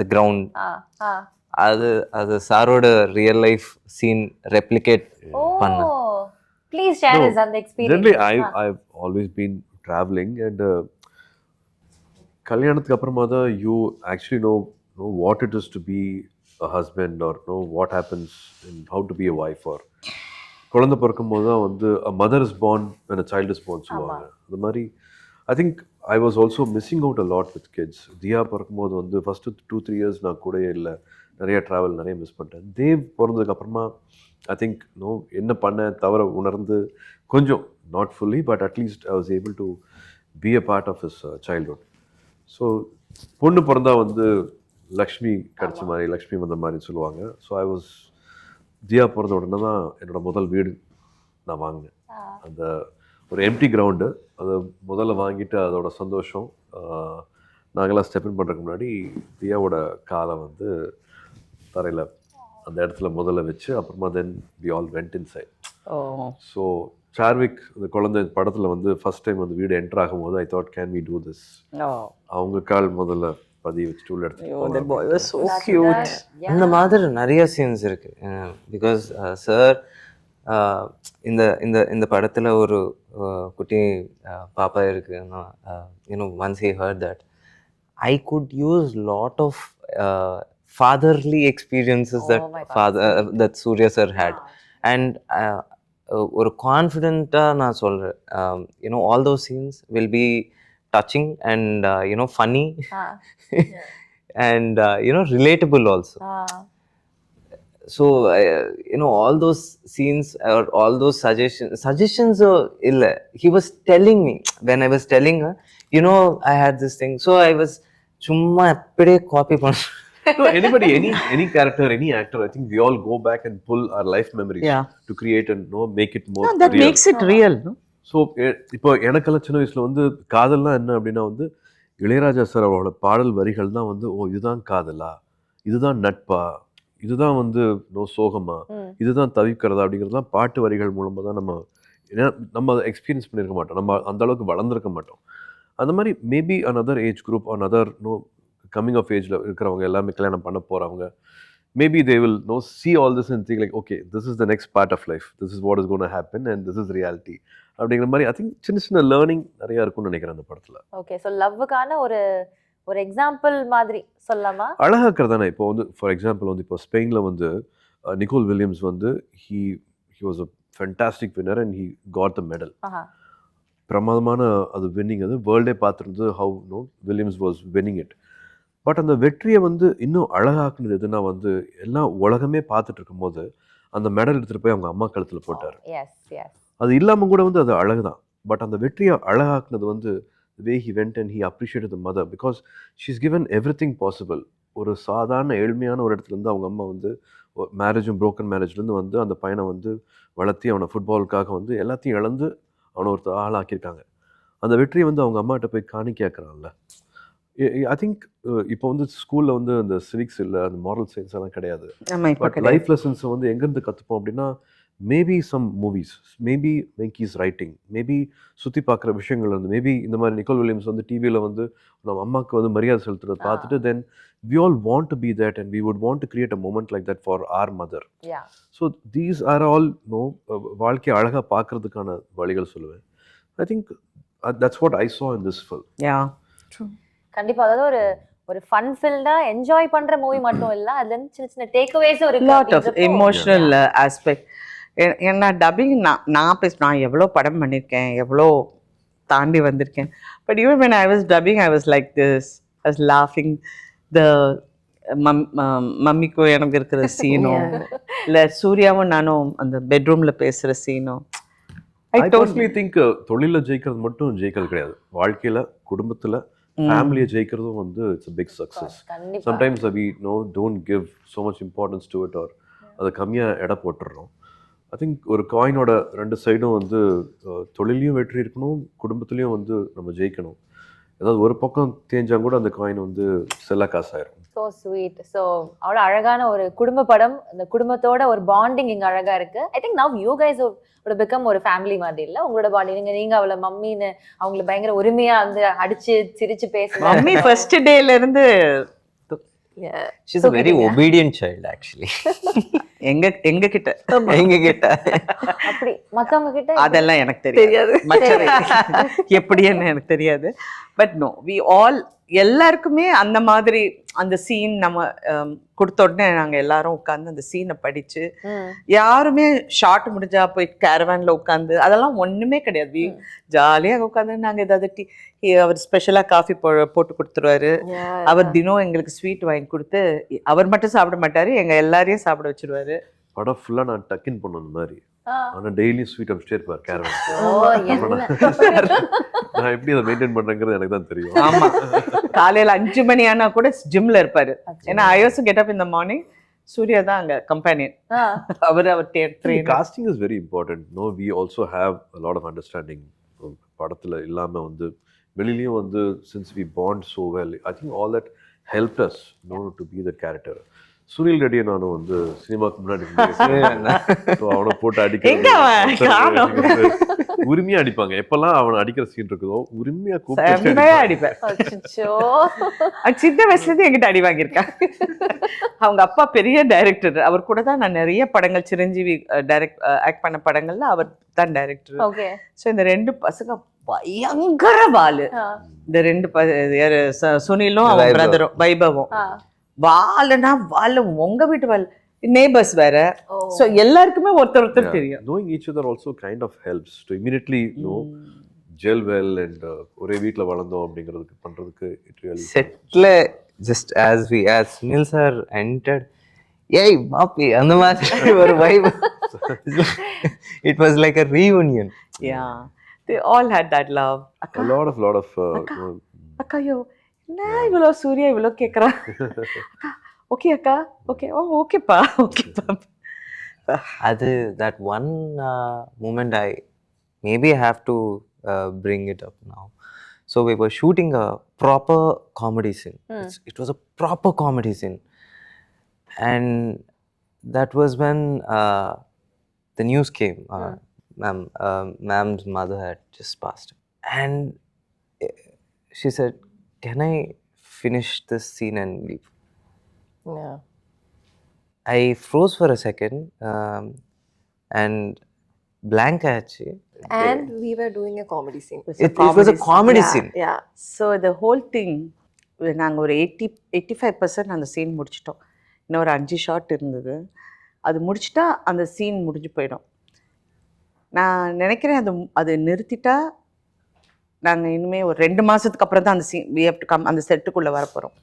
the ground. அது சாரோட ரியல் லைஃப் சீன் ரெப்ளிகேட் பண்ண. Please share No, is அந்த Generally, experience. I've always been traveling, and கல்யாணத்துக்கு அப்புறமா தான் you actually know what it is to be a husband, or know what happens in how to be a wife. Or குழந்தை பிறக்கும் போது தான் வந்து a mother is born when a child is born சொல்லுவாங்க. அந்த மாதிரி I think I was also missing out a lot with kids. தியா பிறக்கும் போது வந்து ஃபர்ஸ்ட் 2-3 years நான் கூடயே இல்லை, நிறைய ட்ராவல் நிறைய மிஸ் பண்ணிட்டேன். தேவ் பிறந்ததுக்கு அப்புறமா I think என்ன பண்ண தவிர உணர்ந்து கொஞ்சம் not fully but at least I was able to be a part of his childhood. So பொண்ணு பிறந்தா வந்து லக்ஷ்மி கிடச்ச மாதிரி, லக்ஷ்மி வந்த மாதிரி சொல்லுவாங்க. ஸோ ஐ வாஸ் தியா பிறந்த உடனே தான் என்னோட முதல் வீடு நான் வாங்கினேன். அந்த ஒரு எம்டி கிரவுண்டு அதை முதல்ல வாங்கிட்டு அதோட சந்தோஷம், நாங்களாம் ஸ்டெப்இன் பண்ணுறதுக்கு முன்னாடி தியாவோட காலை வந்து தரையில் அந்த இடத்துல முதல்ல வச்சு அப்புறமா then we all went inside. So Sarvik இந்த குழந்தை படத்தில் வந்து ஃபர்ஸ்ட் டைம் வந்து வீடு என்டர் ஆகும்போது I thought can we do this. அவங்க கால் முதல்ல பதிய வச்சு டூல் எடுத்து அந்த மாதிரி நிறைய சீன்ஸ் இருக்கு. பிகாஸ் சார் இந்த இந்த இந்த படத்துல ஒரு குட்டி பாப்பா இருக்கு. Once he heard that I could use lot of fatherly experiences that that Surya sir had, and ஒரு கான்ஃபிடென்ட்டா நான் சொல்றேன். all those scenes will be touching and funny and relatable also. So all those scenes or all those suggestions illa, he was telling me when I was telling her, I had this thing, so I was chumma appade copy panna. No, anybody, any character, any actor, I think we all go back and pull our life memories to create and make it more that real. makes it real, no? So இப்போ எனக்கெல்லாம் சின்ன வயசுல வந்து காதல்னா என்ன அப்படின்னா வந்து Ilaiyaraaja sir அவரோட பாடல் வரிகள் தான் வந்து இதுதான் காதலா, இதுதான் நட்பா, இதுதான் வந்து சோகமா, இதுதான் தவிக்கிறதா அப்படிங்கிறதுலாம் பாட்டு வரிகள் மூலமாக தான் நம்ம அதை எக்ஸ்பீரியன்ஸ் பண்ணியிருக்க மாட்டோம். நம்ம அந்த அளவுக்கு வளர்ந்துருக்க மாட்டோம். அந்த மாதிரி maybe another age group, another coming of ஏஜில் இருக்கிறவங்க எல்லாமே கல்யாணம் பண்ண போகிறவங்க, maybe they will see all this and think like, okay, this is the next part of life, this is what is going to happen and this is reality அப்படிங்கிற மாதிரி I think சின்ன சின்ன லேர்னிங் நிறைய இருக்கும்னு நினைக்கிறேன் அந்த படத்தில். Okay, so லவ்வுக்கான ஒரு எக்ஸாம்பிள் மாதிரி சொல்லலாமா? அழகாக இருக்கிறதானே. இப்போ வந்து ஃபார் எக்ஸாம்பிள் வந்து இப்போ ஸ்பெயினில் வந்து நிக்கோல் வில்லியம்ஸ் வந்து he was a fantastic winner and he got the medal. பிரமாதமான அது வின்னிங், அது வேர்ல்டே பார்த்துருந்தது how Williams was winning it. But அந்த வெற்றியை வந்து இன்னும் அழகாக்குனது எதுனா வந்து எல்லாம் உலகமே பார்த்துட்டு இருக்கும்போது அந்த மெடல் எடுத்துகிட்டு போய் அவங்க அம்மா கழுத்தில் போட்டார். அது இல்லாமல் கூட வந்து அது அழகு தான். பட் அந்த வெற்றியை அழகாக்குனது வந்து the way he went and he appreciated the mother because she's given everything possible. ஒரு சாதாரண ஏழ்மையான ஒரு இடத்துலேருந்து அவங்க அம்மா வந்து மேரேஜும் ப்ரோக்கன் மேரேஜ்லேருந்து வந்து அந்த பையனை வந்து வளர்த்தி அவனை ஃபுட்பாலுக்காக வந்து எல்லாத்தையும் இழந்து அவனை ஒரு ஆளாக்கியிருக்காங்க. அந்த வெற்றியை வந்து அவங்க அம்மாட்ட போய் காணிக்காக்குறான்ல. ஐ திங்க் இப்போ வந்து ஸ்கூலில் வந்து அந்த சிவிக்ஸ் இல்லை, அந்த மாரல் சயின்ஸ் எல்லாம் கிடையாது. பட் லைஃப் லெசன்ஸை வந்து எங்கேருந்து கற்றுப்போம் அப்படின்னா maybe some movies, maybe Venky's writing, maybe சுற்றி பார்க்குற விஷயங்கள் வந்து மேபி இந்த மாதிரி நிக்கோல் வில்லியம்ஸ் வந்து டிவியில் வந்து நம்ம அம்மாவுக்கு வந்து மரியாதை செலுத்துறதை பார்த்துட்டு தென் we all want to be that and we would want to create a moment like that for our mother. So these are all வாழ்க்கையை அழகாக பார்க்கறதுக்கான வழிகள் சொல்லுவேன். I think that's what I saw in this film. True. கண்டிப்பா, அதாவது ஒரு fun ஃபில்டா enjoy பண்ற மூவி மட்டும் இல்ல, அதுல இருந்து சின்ன சின்ன டேக்அவேஸும் இருக்கு. Lot of emotional aspect. ஏன்னா டப்பிங் நான் எவ்வளோ படம் பண்ணியிருக்கேன், எவ்வளோ தாண்டி வந்திருக்கேன். But even when I was dubbing I was like this, I was laughing. the மம்மிக்கும் எனக்கு இருக்கிற சீனும் இல்லை சூர்யாவும் நானும் அந்த பெட்ரூமில் பேசுகிற சீனும் ஐ பர்சனலி திங்க் தொழிலில் ஜெயிக்கிறது மட்டும் ஜெயிக்கிறது கிடையாது, வாழ்க்கையில் குடும்பத்தில் ஃபேமிலியை ஜெயிக்கிறதும் வந்து இட்ஸ் a பிக் சக்ஸஸ். கண்டிப்பா sometimes we don't give so much importance to it, or அதை கம்மியாக எடை போட்டுடுறோம். ஐ திங்க் ஒரு காயினோட ரெண்டு சைடும் வந்து தொழிலையும் வெற்றி இருக்கணும், குடும்பத்துலேயும் வந்து நம்ம ஜெயிக்கணும். ஏதாவது ஒரு பக்கம் தேஞ்சா கூட அந்த காயின் வந்து செல்ல காசாயிரும். So sweet. ஸோ அவ்வளோ அழகான ஒரு குடும்ப படம், அந்த குடும்பத்தோட ஒரு பாண்டிங் இங்கே அழகா இருக்கு. I think now you guys ஒரு பிகம் ஒரு ஃபேமிலி மாதிரி இல்லை உங்களோட பாண்டிங். நீங்க அவளை மம்மின்னு அவங்களை பயங்கர உரிமையா வந்து அடிச்சு சிரிச்சு பேசுவாங்க. மம்மி ஃபர்ஸ்ட் டேல இருந்து Yeah. She's a very obedient child actually. எங்க கிட்ட எங்க கிட்ட அப்படி மத்தவங்க கிட்ட அதெல்லாம் எனக்கு தெரியாது. மற்றவை எப்படின்னு எனக்கு தெரியாது. பட் நோ, வி ஆல் எல்லாருக்குமே அந்த மாதிரி அந்த சீன் நம்ம கொடுத்த உடனே நாங்கள் எல்லாரும் உட்காந்து அந்த சீனை படிச்சு யாருமே ஷார்ட் முடிஞ்சா போய் கேரவான்ல உட்காந்து அதெல்லாம் ஒண்ணுமே கிடையாது. ஜாலியாக உட்காந்து நாங்கள் ஏதாவது அவர் ஸ்பெஷலாக காஃபி போட்டு கொடுத்துருவாரு. அவர் தினம் எங்களுக்கு ஸ்வீட் வாங்கி கொடுத்து அவர் மட்டும் சாப்பிட மாட்டாரு, எங்க எல்லாரையும் சாப்பிட வச்சிருவாரு. படம் ஃபுல்லாக நான் டக்கின் பண்ண அந்த மாதிரி, ஆனால் டெய்லியும் ஸ்வீட் அடிச்சிட்டே இருப்பார் கேரவன். நான் எப்படி அதை மெயின்டைன் பண்றேங்கிறது எனக்கு தான் தெரியும். ஆமா, காலையில 5 மணி ஆனா கூட ஜிம்ல இருப்பாரு. ஏன்னா I also get up in the morning. Suriya தான் அங்க கம்பெனியன். அவர் train. Casting is very important. No, we also have a lot of understanding. படத்துல இல்லாம வந்து வெளியிலயும் வந்து since we bond so well, I think all that helped us to be the character. Sunil ரெட்டியை நானும் வந்து சினிமாக்கு முன்னாடி அவனை போட்டு அடிக்க உரிமையா அடிப்பாங்க. எப்பெல்லாம் அவனை அடிக்கிற சீன் இருக்குதோ உரிமையா கூப்பிட்டு அடிப்பேன். சின்ன வயசுல இருந்து என்கிட்ட அடி வாங்கியிருக்காங்க. அவங்க அப்பா பெரிய டைரக்டர், அவர் கூட தான் நான் நிறைய படங்கள் சிரஞ்சீவி ஆக்ட் பண்ண படங்கள்ல அவர் தான் டைரக்டர். ஸோ இந்த 2 பசங்க பயங்கர வாலு. இந்த 2 சுனிலும் அவன் பிரதரும் வைபவும் வாலுனா வாலு. உங்க வீட்டு வால் நெய்பர்ஸ் வேற. சோ எல்லாருக்குமே ஒருத்தர் தெரியும். knowing each other also kind of helps to immediately gel well and ஒரே வீட்ல வளர்ந்தோம் அப்படிங்கிறதுக்கு பண்றதுக்கு it really செட்ல just as Sunil sir entered, ஏய் மாப்பி அந்த மாதிரி ஒரு vibe. It was like a reunion. Yeah, they all had that love. a lot of அக்காயோ என்ன இவ்வளோ சூர்யா இவ்வளோ கேட்குறா. ஓகே அக்கா, ஓகே, ஓ ஓகேப்பா, ஓகேப்பா. அது that one moment I maybe have to bring it up now. So we were shooting a proper comedy scene. It was a proper comedy scene, and that was when the news came. Ma'am's mother had just passed, and she said, "Can I finish this scene and leave?" Yeah. I froze for a second and blank actually. And we were doing a comedy scene. It was a comedy scene. Yeah. So the whole thing நாங்கள் ஒரு 85% அந்த scene முடிச்சிட்டோம். இன்னும் ஒரு 5 shot இருந்தது. அது முடிச்சிட்டா அந்த scene முடிஞ்சு போயிடும். நான் நினைக்கிறேன் அது நிறுத்திட்டா நாங்கள் இனிமேல் ஒரு 2 மாதத்துக்கு அப்புறம் தான் அந்த scene we have to come அந்த செட்டுக்குள்ளே வரப்போகிறோம்.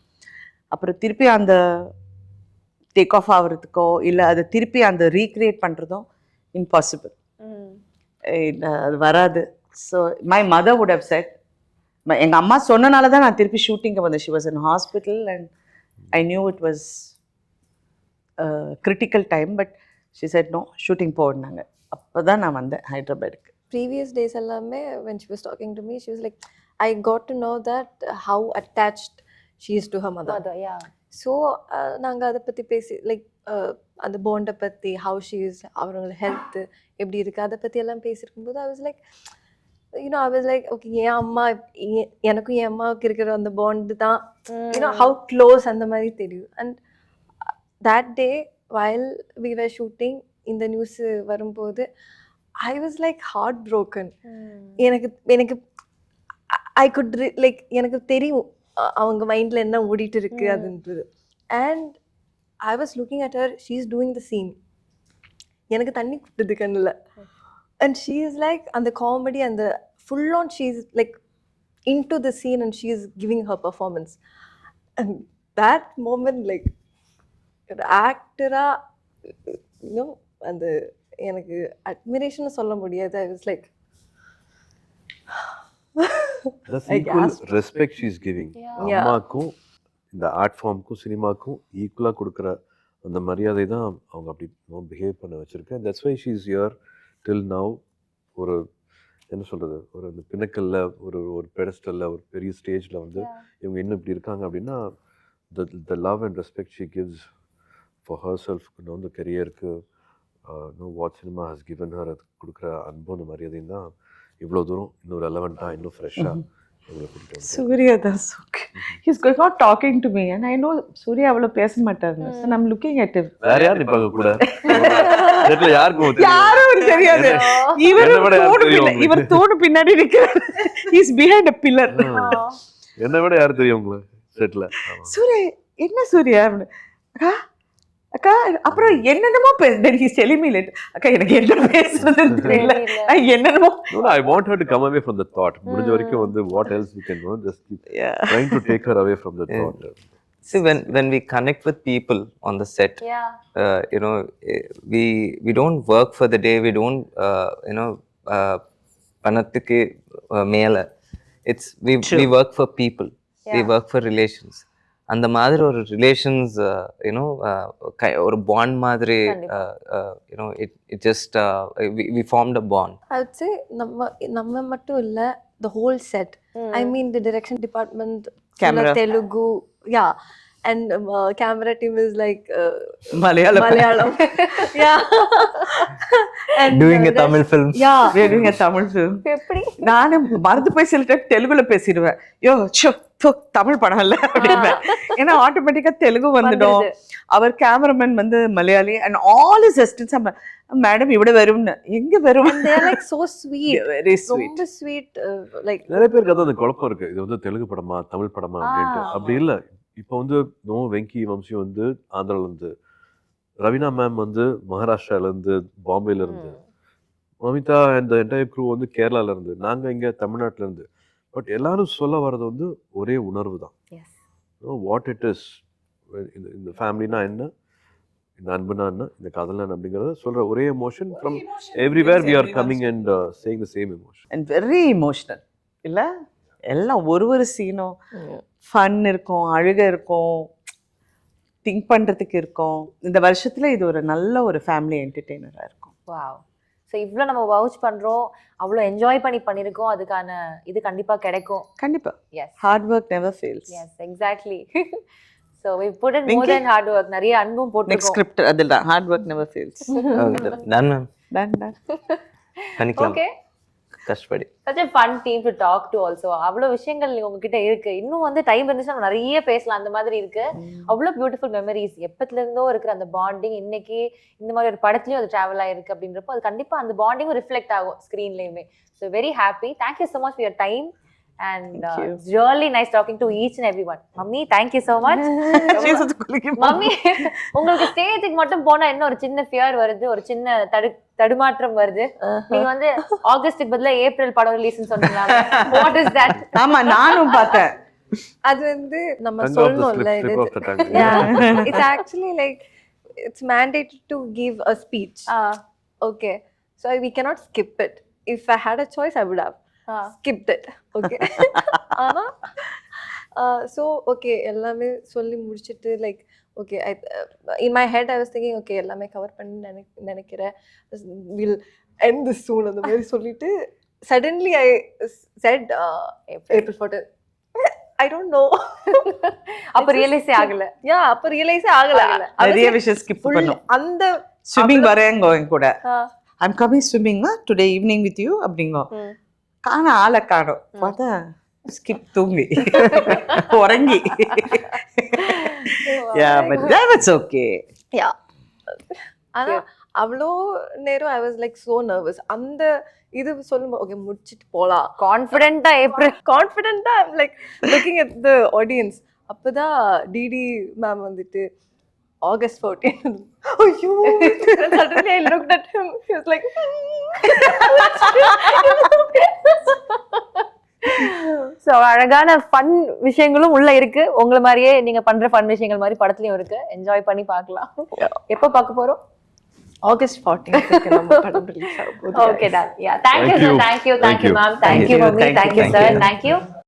அப்புறம் திருப்பி அந்த டேக் ஆஃப் ஆகிறதுக்கோ இல்லை அதை திருப்பி அந்த ரீக்ரியேட் பண்ணுறதும் இம்பாசிபிள். அது வராது. So my mother would have said, எங்கள் அம்மா சொன்னனால தான் நான் திருப்பி ஷூட்டிங்கை வந்தேன். She was in hospital and I knew it was critical time. But she said no, shooting போனாங்க. அப்போ தான் நான் வந்தேன் ஹைதராபாத்துக்கு. Previous days allame when she was talking to me, she was like, I got to know that how attached she is to her mother. Yeah. So நாங்க அதை பற்றி பேசி like அந்த பாண்டை பற்றி how she is, அவங்களோட ஹெல்த் எப்படி இருக்குது அதை பற்றி எல்லாம் பேசியிருக்கும்போது I was like, you know, I was like, okay, என் அம்மா எனக்கும் என் அம்மாவுக்கு இருக்கிற அந்த பாண்டு தான், you know, how close அந்த மாதிரி தெரியும். And that day while we were shooting இந்த நியூஸ் வரும்போது I was like heartbroken. எனக்கு I could like எனக்கு தெரியும் அவங்க மைண்டில் என்ன ஓடிட்டு இருக்கு அதுன்றது. And I was looking at her, she is doing the scene. எனக்கு தண்ணி குட்டுது கண்ணில். அண்ட் ஷீ இஸ் லைக் அந்த காமெடி அந்த full on she is like into the scene and she is giving her performance. And that moment like ஒரு ஆக்டராக இன்னும் அந்த எனக்கு அட்மிரேஷன் சொல்ல முடியாது. I was like That's equal respect she is giving. Yeah. அம்மாக்கும் இந்த ஆர்ட் ஃபார்முக்கும் சினிமாக்கும் ஈக்குவலாக கொடுக்குற அந்த மரியாதை தான் அவங்க அப்படி பிஹேவ் பண்ண வச்சுருக்கேன். That's why she is here till now. ஒரு என்ன சொல்கிறது, ஒரு இந்த பின்னக்கல்ல ஒரு ஒரு பெடஸ்டலில் ஒரு பெரிய ஸ்டேஜில் வந்து இவங்க இன்னும் இப்படி இருக்காங்க அப்படின்னா the love and respect she gives for herself, இந்த கரியருக்கு what cinema has given her, அது கொடுக்குற அன்பு அந்த மரியாதையும் தான் இவ்வளோ தூரம் இன்னும் ரெலவெண்ட்டாக இன்னும் ஃப்ரெஷ்ஷாக Surya, that's okay. He's not talking to me, and I know Surya அவ்வளவு பேச மாட்டாருன்னு. So I'm looking at him. வேற யார் நிப்பாங்க கூட? செட்ல யாருக்கும் தெரியும்? யாரும் தெரியாது. இவர் தோடு பின்னாடி நிக்கிறார். He's behind a pillar. என்ன விட யார் தெரியும் உங்களுக்கு செட்ல? சூர்யா, என்ன சூர்யா? அக்கா அக்கா அப்புறம் என்னென்னமோ he's telling me later. அக்கா எனக்கு என்ன பேசுறதுன்னு தெரியல. என்னென்னமோ. No, I want her to come away from the thought. முடிஞ்ச வரைக்கும் வந்து what else we can do, just keep trying to take her away from the thought. See, when we connect with people on the set, you know, we don't work for the day. We don't, you know, பணத்துக்கு மேல. We work for people. We work for relations. அந்த மாதிரி ஒரு relations you know ஒரு bond மாதிரி you know it just we formed a bond. I would say நம்ம மட்டும் இல்ல, the whole set. I mean the direction department, Camera. Telugu, yeah, and camera team is like Malayalam. Yeah. And doing a Tamil film. Yeah. We're doing a Tamil film. எப்படி நானே மறந்து போய் சில time தெலுங்குல பேசிடுவேன். யோ தமிழ் படம் இல்ல அப்படின்னா, ஏன்னா ஆட்டோமேட்டிக்கா தெலுங்கு வந்துடும். அவர் கேமராமேன் வந்து Malayali and all is assistants. Madam இவ்வளவு வரும்னு, எங்க வரும்? they are like so sweet, very sweet, ரொம்ப sweet. Like நிறைய பேருக்கு அதான் அந்த குழப்பம் இருக்கு, இது வந்து தெலுங்கு படமா தமிழ் படமா அப்படின்ட்டு. அப்படி இல்லை. இப்போ வந்து வெங்கி வம்சி வந்து ஆந்திராலேருந்து, ரவீனா மேம் வந்து மகாராஷ்டிராலேருந்து, பாம்பேலேருந்து, மமிதா அண்ட் என்டையர் க்ரூ வந்து கேரளாலேருந்து, நாங்கள் இங்கே தமிழ்நாட்டிலேருந்து. பட் எல்லாரும் சொல்ல வர்றது வந்து ஒரே உணர்வு தான். வாட் இட் இஸ், இந்த ஃபேமிலினா என்ன, இந்த அன்புனா என்ன, இந்த காதல்னா என்ன அப்படிங்கிறத சொல்கிற ஒரே emotion from everywhere we are coming and saying the same emotion. And very emotional இல்லை? எல்லாம் ஒரு சீனும் ஃபன் இருக்கும், அழுக இருக்கும், திங்க் பண்ணுறதுக்கு இருக்கும். இந்த வருஷத்தில் இது ஒரு நல்ல ஒரு ஃபேமிலி என்டர்டெய்னராக இருக்கும். வாவ். ஸோ இவ்வளோ நம்ம வவுச் பண்ணுறோம், அவ்வளோ என்ஜாய் பண்ணியிருக்கோம், அதுக்கான இது கண்டிப்பாக கிடைக்கும். கண்டிப்பாக. Yes, hard work never fails. Yes, exactly. So we put in more then hard work, நிறைய அன்பும் போட்டு நெக்ஸ்ட் ஸ்கிரிப்ட் அதுதான், hard work never fails. Done ma'am, done பண்ணிக்கலாம். ஓகே, கஷ்டப்படி. such a fun team to talk to also. அவ்வளோ விஷயங்கள் உங்ககிட்ட இருக்கு. இன்னும் வந்து டைம் இருந்துச்சுன்னா நம்ம நிறைய பேசலாம். அந்த மாதிரி இருக்கு. அவ்வளோ பியூட்டிஃபுல் மெமரிஸ், எப்பத்துல இருந்தோ இருக்கிற அந்த பாண்டிங் இன்னைக்கு இந்த மாதிரி ஒரு படத்துலயும் அது டிராவல் ஆயிருக்கு அப்படின்றப்போ அது கண்டிப்பா அந்த பாண்டிங் ரிஃப்ளெக்ட் ஆகும் ஸ்க்ரீன்லயுமே. So very happy. Thank you so much for your time and it's really nice talking to each and everyone. Mummy, thank you so much. Mummy, உங்களுக்கு ஸ்டேஜுக்கு மட்டும் போனா என்ன ஒரு சின்ன ஃபியர் வருது, ஒரு சின்ன தடுமாற்றம் வருது. நீங்க வந்து ஆகஸ்டுக்கு பதிலா ஏப்ரல் படம் ரிலீஸ்னு சொன்னீங்க. What is that? ஆமா, நானும் பார்த்தேன். அது வந்து நம்ம சொல்லணும்ல, it's actually like it's mandated to give a speech. Okay, so we cannot skip it. If I had a choice I would have skipped it. Okay. ஆனா so okay, எல்லாமே சொல்லி முடிச்சிட்டு like okay, in my head I was thinking okay, எல்லாமே cover பண்ணி நினைக்கிறேன், we'll end this soon அந்த மாதிரி சொல்லிட்டு suddenly I said April 14. I don't know. அப்ப ரியலைஸ் ஆகல. Yeah, அப்ப ரியலைஸ் ஆகல. நிறைய விஷயம் ஸ்கிப் பண்ணோம். அந்த ஸ்விமிங் வரேங்க கூட, I'm coming swimming today evening with you அப்படிங்கோ. காண ஆளை காணோம், பார்த்தா ஸ்கிப் தூங்கி உறங்கி. Yeah, but that was okay. Yeah. ஆனா அவ்வளோ நேரம் I was like so nervous. அந்த இது சொல்லும்போது ஓகே முடிச்சிட்டு போலாம் கான்ஃபிடென்ட்டா ஏப்ரல் கான்ஃபிடென்ட்டா I'm like looking at the audience. அப்பதான் டிடி மேம் வந்துட்டு August 14. ஐயோ, suddenly I looked at him. He was like so அழகான ஃபன் விஷயங்களும் உள்ள இருக்கு. உங்களை மாதிரியே நீங்க பண்ற ஃபன் விஷயங்கள் மாதிரி படத்துலயும் இருக்கு. என்ஜாய் பண்ணி பார்க்கலாம். எப்போ பார்க்க போறோம்? ஆகஸ்ட் 14th நம்ம படம் ரிலீஸ் ஆக போகுது. Okay done. Yeah, thank you Thank sir, you. thank you, Thank you. ma'am, thank Thank you you, mummy, thank thank you, you thank sir, you. thank you.